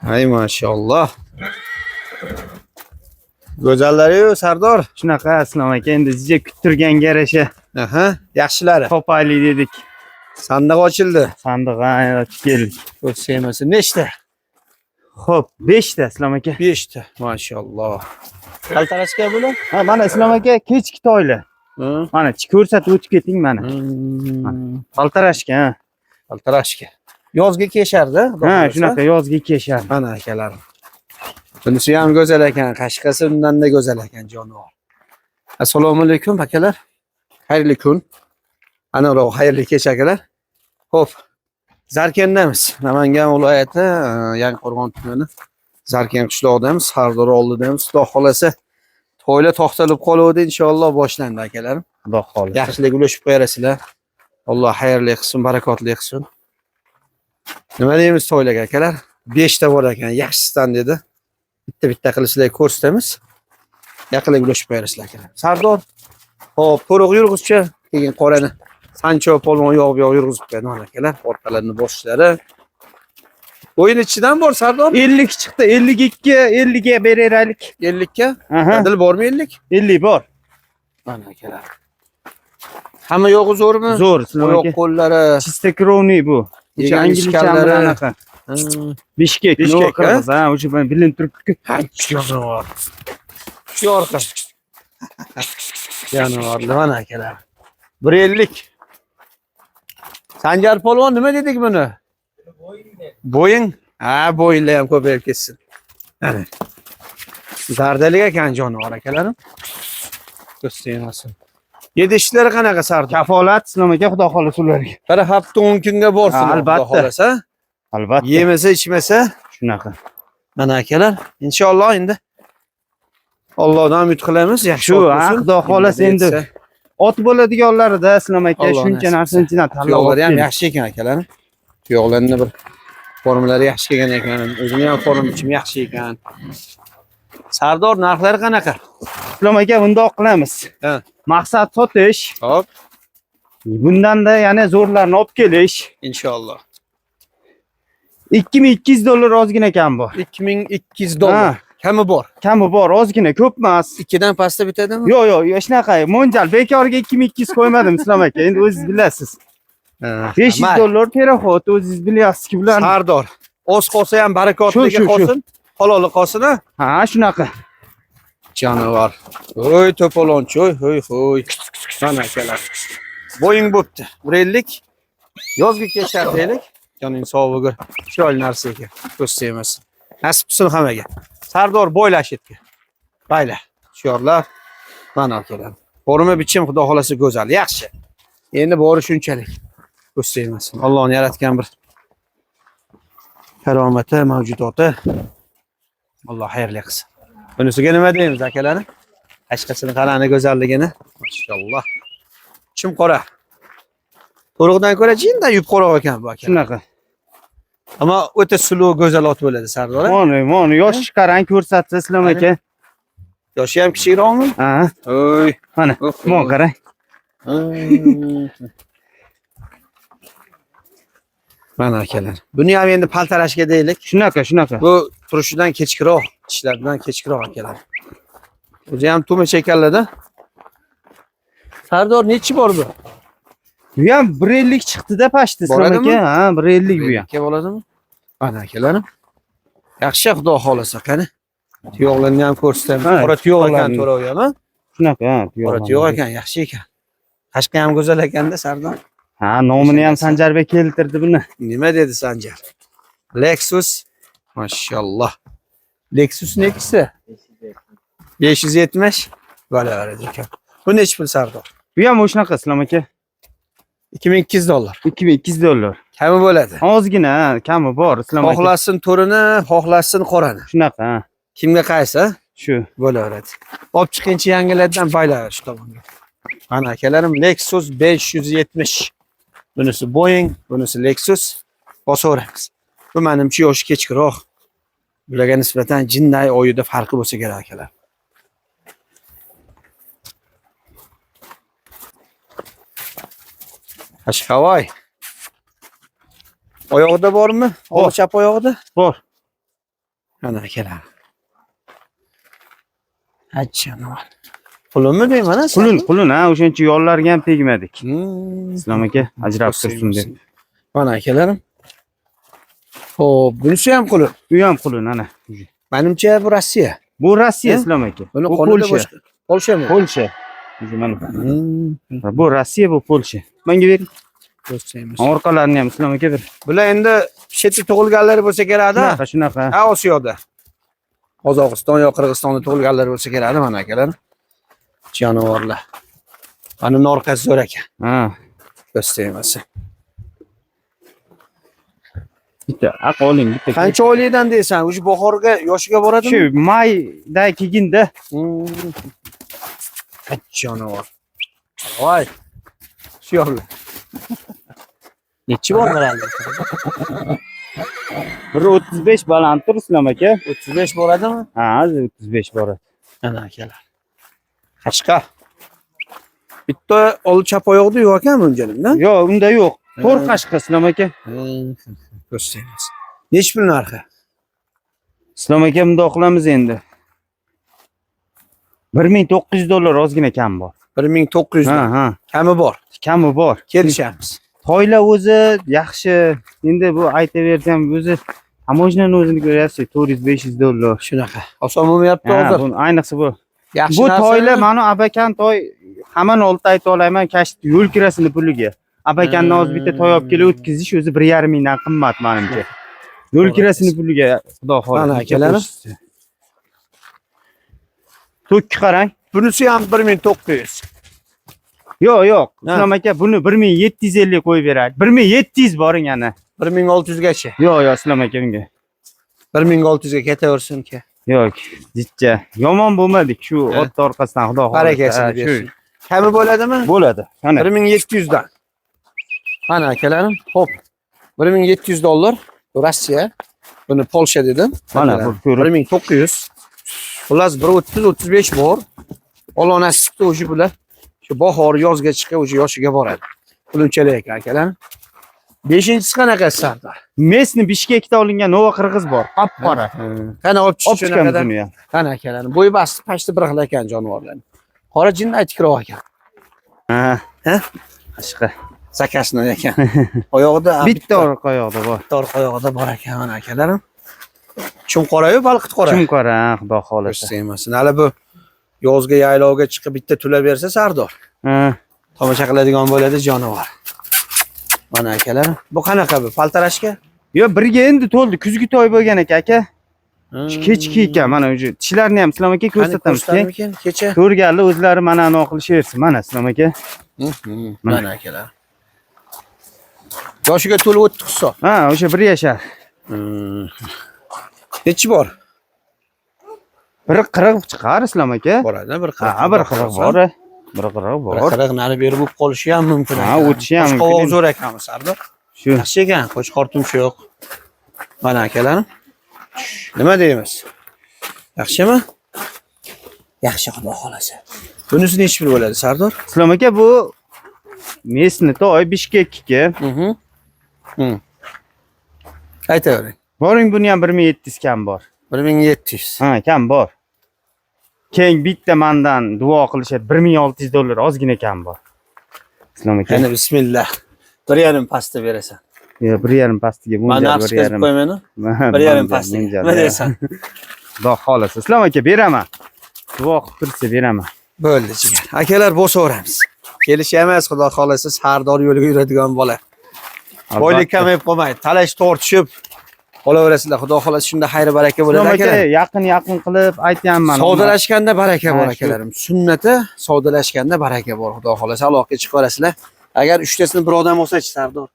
Hay maşallah. Go'zallari-yu Sardor. Shunaqa Aslom aka, endi sizga kuttirgan yarasha Aha, yaxshilari. topaylik dedik. Sandiq ochildi. Sandiq ochib keldik. O'tsa nechta? Xo'p, 5 ta Aslom aka. 5 ta. Maşallah. Kaltarashga bular? Ha, mana Aslom aka kechki toylar. Mana ko'rsatib o'tib keting mana. Qaltarashga, ha. Kaltarashga. Yozga keshardi. Ha, shunaqa yozga keshar. Mana akalarim. Bunisi ham go'zal ekan, qashqasi undan-da go'zal ekan jonivor. Assalomu alaykum akalar. Xayrli kun. Ana ular xayrli kech akalar. Xo'p. Zarkendamiz. Namangan viloyati, Yangiqo'rg'on tumani. Zarken qishlog'idamiz, Sardor oldidamiz. Xudo xolasa to'ylar to'xtalib qoluvdi, inshaalloh boshlandi akalarim. Xudo xolasa. Yaxshilik ulashib qo'yarasizlar. Alloh xayrli qilsin, barakotli qilsin. Nima deymiz to'ylarga akalar? 5 ta bor ekan, yaxshisidan dedi. Bitta qilishlar ko'rsatamiz. Yaxshilik ulashib qo'yarasizlar akalar. Sardor, hop, to'riq yurg'izchi, keyin qorani Sancho polvon yog'ib yurg'izib qo'yadi akalar. Orqalarini bosishlari. O'yin ichidan bor Sardor. 50 chiqdi, 52, 50 ga beraylik. 50 ga? Aha. Adil bormi 50? 50 bor. Mana akalar. Hamma yo'g'i zo'rmi? Zo'r, Aslom Oyoq aka. qo'llari, Чистокровный bu. O'sha Yegan anglicha ishkallari. anaqa. Bishkek, Bishkek, qirg'iz, ha, o'sha bilinib turibdi-ku. jonivor. Shu orqa. Jonivorlar mana akalar. 150. Sanjar polvon nima dedik buni? Bo'ying. Ha, bo'yinlar ham ko'payib ketsin. Mana. Zardalik ekan jonivor akalarim. Ko'rsatmasin. Yedishlari qanaqa Sardor? Kafolat Aslom aka, xudo xolasa ularga. Bir hafta 10 kunga borsin. Ha, albatta. Xudo xolasa. Albatta. Yemasa, ichmasa, Shunaqa. mana akalar, inshaalloh endi Allohdan umid qilamiz. Yaxshi Shu, bo'lsin. xudo xolasa endi ot bo'ladiganlarida Aslom aka Alloh shuncha nasib narsani ichidan tanlab Tuyoqlari ham olib yaxshi ekan akalarim. Tuyoqlarni bir formulari yaxshi kelgan ekan. O'zini ham formachim yaxshi ekan. Sardor narxlari qanaqa? Aslom aka, bundoq qilamiz. Ha. Maqsad sotish, Hop, bundan-da yana zo'rlarni olib kelish. inshaalloh. $2200 ozgina kam bor. 2200 dollar. Kami bor. Kami bor, ozgina, ko'p emas. 2 dan pastda bitadimi? Yo'q, shunaqa. Mo'ljal bekorga 2200 qo'ymadim Aslom aka. Endi o'zingiz bilasiz. $500 perahot, o'zingiz bilyapsiz-ku bularni. Sardor, o'z qolsa ham barakotligi Shu. qolsin, haloli qolsin. Ha, shunaqa. Jonivor. Oy, to'polonchi, hoy. Mana akalar. Bo'ying bo'pti. 150. Yozga kechar deylik. Joning sog'lig'i chiroyli narsa ekan. Ko'rsatamiz. Nasib qilsin hammaga. Sardor bo'ylashitdi. Bayla. Shiorlar. Mana akalar. Forma bichim xudo xolasa go'zal, yaxshi. Endi bori shunchalik. Ko'rsatamiz. Allohning yaratgan bir karomati, mavjudoti. Alloh xayrli qilsin. Bunisiga nima deymiz akalar? Tashqisini qarani go'zalligini. Mashalloh. Chim qora. To'riqdan ko'ra jinda yub qora ekan bu aka. Shunaqa. Ammo o'ta suluv go'zal ot bo'ladi Sardor. Mana yosh qarang ko'rsatsa Aslom aka. Yoshi ham kichikroqmi? Ha, Oy. mana. Mana qarang. Mana akalar. Buni ham endi paltarashga deylik. Shunaqa. Bu turishidan kechikroq, tishlaridan kechikroq akalar. O'zi ham tumacha ekanlar-da. Sardor nechi bor bu? Bu ham 150 chiqdi-da pashti Aslom Bo'ladimi? aka. Ha, 150 bu ham. Ke bo'ladimi? Mana akalarim. Yaxshi xudo xolasa qani. Tuyoqlarni ham ko'rsatamiz. Ha, Qora tuyoq ekan tuyoqlarni. to'rov ham. Shunaqa, ha, Qora tuyoq ekan, yaxshi ekan. Qashqa ham go'zal ekanda Sardor. Ha, nomini ham Sanjarbek keltirdi buni. Nima dedi Sanjar? Lexus. Mashalloh. Lexus nechisi? 570. Bo'laveradi ekan. Bu nechi pul Sardor? Bu ham o'shanaqa Aslom aka. $2200. $2200. Kami bo'ladi. Ozgina, kami bor Aslom aka. Xohlasin to'rini, xohlasin qorani. Shunaqa, ha. Kimga qaysi? Shu. Bo'laveradi. Olib chiqinchi yangilardan baylar shu tomonga. Mana akalarim Lexus 570. Bunisi Boeing, bunisi Lexus. Bosaveramiz. Bu menimcha yoshi kechikroq. Bularga nisbatan jinday oyida farqi bo'lsa kerak akalar. Qashqavoy. Oyog'ida bormi? O'ng chap oyog'ida? Bor. Mana akalar. Ajjanovar. Pulimi deyman, Qulun ha, o'shancha yollarga ham tegmadik. Islom aka ajrab tursin deb. Mana akalarim. Xo'p, bunisi ham qulun. Bu ham qulun ana. Menimcha bu Rossiya. Bu Rossiya Islom aka. Buni Bu qonida Polsha. boshqa. Polshami? Polsha. Mana. Bu Rossiya, bu Polsha. Menga bering. Ko'rsatamiz. Orqalarini ham Islom aka bir. Bular endi chetda tug'ilganlar bo'lsa kerak-da. Shunaqa. Ha, Osiyoda. Qozog'iston yo Qirg'izistonda tug'ilganlar bo'lsa kerak, mana akalar. Jonivorlar. Mana norqasi zo'r ekan. Ha. Ko'rsatamiz. Bitta aqoling bitta. Qancha oylikdan deysan? O'sha bahorga yoshiga boradimi? Shu mayda kelganda. Jonivor. Voy. Shu yo'l. Nechi bor bo'ladi? 1.35 baland tur Islom aka. 35 bo'ladimi? Ha, 35 boradi. Ana akalar. Qashqa. Bitta ol chap oyoqda yo'q ekan bunjalimda. Yo'q, unda yo'q. To'rt qashqa Islom aka. Ko'rsatamiz. Nech pul narxi? Islom aka bundoq qilamiz endi. $1900 ozgina kam bor. 1900 dan. Ha. Kami bor. Kami bor. Kelishamiz. Toylar o'zi yaxshi. Endi bu aytaversam o'zi tamojnani o'zini ko'rasiz, $400-500. Shunaqa. Oson bo'lmayapti Ha, hozir. bu ayniqsa bu. Yaxshi Bu narsa. toylar mana abakan toy hamon olti ayta olaman, kashf yo'l kirasini puliga. Abakandan hozir bitta toy olib kelib o'tkazish o'zi 1,5 mingdan qimmat menimcha. Yo'l kirasini puliga xudo xohlasa. Mana akalarim. To'kki qarang. Bunisi ham 1900. Yo'q. Islom aka buni 1750 qo'yib beradi. 1700 boring ana. 1600 gacha. Yo'q, Islom aka bunga. 1600 ga ketaversin ki. Yo'q, jichcha. Yomon bo'lmadik shu ot orqasidan xudo xohlasa. Barakasini bersin. Kami bo'ladimi? Bo'ladi. Mana 1700 dan. Mana akalarim. Xo'p. $1700. Bu Rossiya. Buni Polsha dedim. Mana bu ko'rib. 1900. Xullas 130-35 bor. Olonasibdi o'sha bular. Shu bahor yozga chiqib o'sha yoshiga boradi. Pulunchalik ekan akalar. 5-inchisi qanaqa Sardor? Mesni Bishkekda olingan Nova qirg'iz bor. Qop-qora. Qani olib Olib chiqamiz buni ham. Qani akalar. Bo'yi basti pashti bir xil ekan jonivorlar. Qora jinni tikroq ekan. Ha? Qashqa. Zakasni ekan. Oyog'ida Bitta orqa oyog'ida bor. bitta orqa oyog'ida bor ekan mana akalarim. Chumqora-yu balqit qora. Chumqora, xudo xohlasa. Ko'rsatmasin. Hali bu yozga yaylovga chiqib bitta tula bersa Sardor. Ha. Tomosha qiladigan bo'ladi jonivor. Mana akalar. Bu qanaqa bu? Paltarashka? Yo, birga endi to'ldi. Kuzgi to'y bo'lgan ekan. Kechki ekan. Mana o'sha tishlarini ham Islom aka ko'rsatamiz. Kecha. Ko'rganlar o'zlari mana anaqa qilishaversin. Mana Islom aka. Mana akalar. Yoshiga to'lib o'tdi hisob. Ha, o'sha 1 yashar. Nechi bor? 1.40 chiqar Islom aka. Boradi, 1.40. Ha, 1.40 bor. 1.40 bor. 1.40 nari berib bo'lib qolishi ham mumkin. Ha, o'tishi ham mumkin. Qo'shqovoq zo'r ekan Sardor. Shu. Yaxshi ekan, qo'shqor tumshuq. Mana akalarim. Nima deymiz? Yaxshimi? Yaxshi xudo xolasa. Bunisi nechi pul bo'ladi Sardor? Islom aka bu Mesni to'y Bishkekka. Aytavering. Boring buni ham 1700 kam bor. 1700. Ha, kam bor. Keng bitta mandan duo qilishadi $1600 ozgina kam bor. Islom aka. Yana bismillah. 1,5 pasta berasan. Yo, 1,5 pastiga Mana bunga narx chiqarib qo'ymayman. 1,5 pasta. Nima deysan? Xudo xolasa. Islom aka beraman. Duo qilib tursa beraman. Bo'ldi jigar. Akalar bo'saveramiz. Kelish emas, xudo xolasa Sardor yo'liga yuradigan bola. Boylik kamayib qolmaydi. Talash tortishib qolaverasizlar. Xudo xolasa shunda xayr baraka bo'ladi Islom aka akalar. yaqin qilib aytganman. Savdolashganda baraka bor akalarim. Sunnati savdolashganda baraka bor. Xudo xolasa aloqaga chiqarasizlar. Agar 3 tasini bir odam olsa-chi Sardor.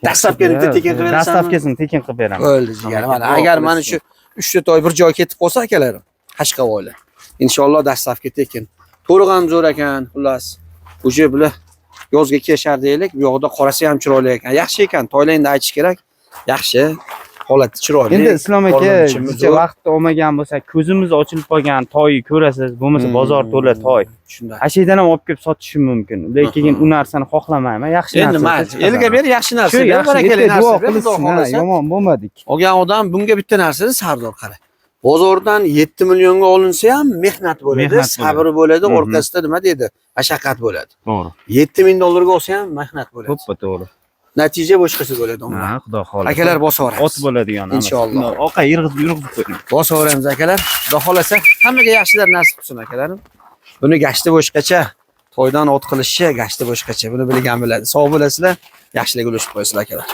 Dastlabkini tekin qilib berasan. Dastlabkisini tekin qilib beraman. Bo'ldi jigar. Mana agar mana shu 3 ta to'y bir joy ketib qolsa akalarim, Qashqavoylar. Inshaalloh dastlabki tekin. To'liq ham zo'r ekan, xullas. O'sha bular yozga kelishar deylik. Bu yoqda qorasi ham chiroyli ekan. Yaxshi ekan, toylarni aytish kerak. Yaxshi. holati chiroyli. Endi Islom aka, Qo'llanishimiz bizcha zo'r. vaqtda olmagan bo'lsa, ko'zimiz ochilib qolgan toyni ko'rasiz, bo'lmasa bozor to'la toy. Shunday. Ashiydan ham olib kelib sotishim mumkin. Lekin u narsani xohlamayman. Yaxshi narsa. Endi mayli, elga ber, yaxshi narsa Shu ber, yaxshi barakali duo narsa ber, xudo qilsin, ha, xolasa. yomon bo'lmadik. Olgan odam bunga bitta narsani sardor qara. Bozordan 7 millionga olinsa ham mehnat bo'ladi, Mehnat sabri bo'ladi, Mhm. orqasida nima deydi? Mashaqqat bo'ladi. To'g'ri. 7 ming dollarga olsa ham mehnat bo'ladi. To'ppa to'g'ri. Natija boshqasi bo'ladi unda. Ha, xudo xolasa. Akalar bosaveramiz. ot bo'ladigan. Inshaalloh. Oqa yurg'izib qo'ying. Bosaveramiz akalar. Xudo xolasa hammaga yaxshilar nasib qilsin akalarim. Buni gashti boshqacha, to'ydan ot qilishi gashti boshqacha. Buni bilgan biladi. Sog' bo'lasizlar, yaxshilik ulashib qo'yasizlar akalar.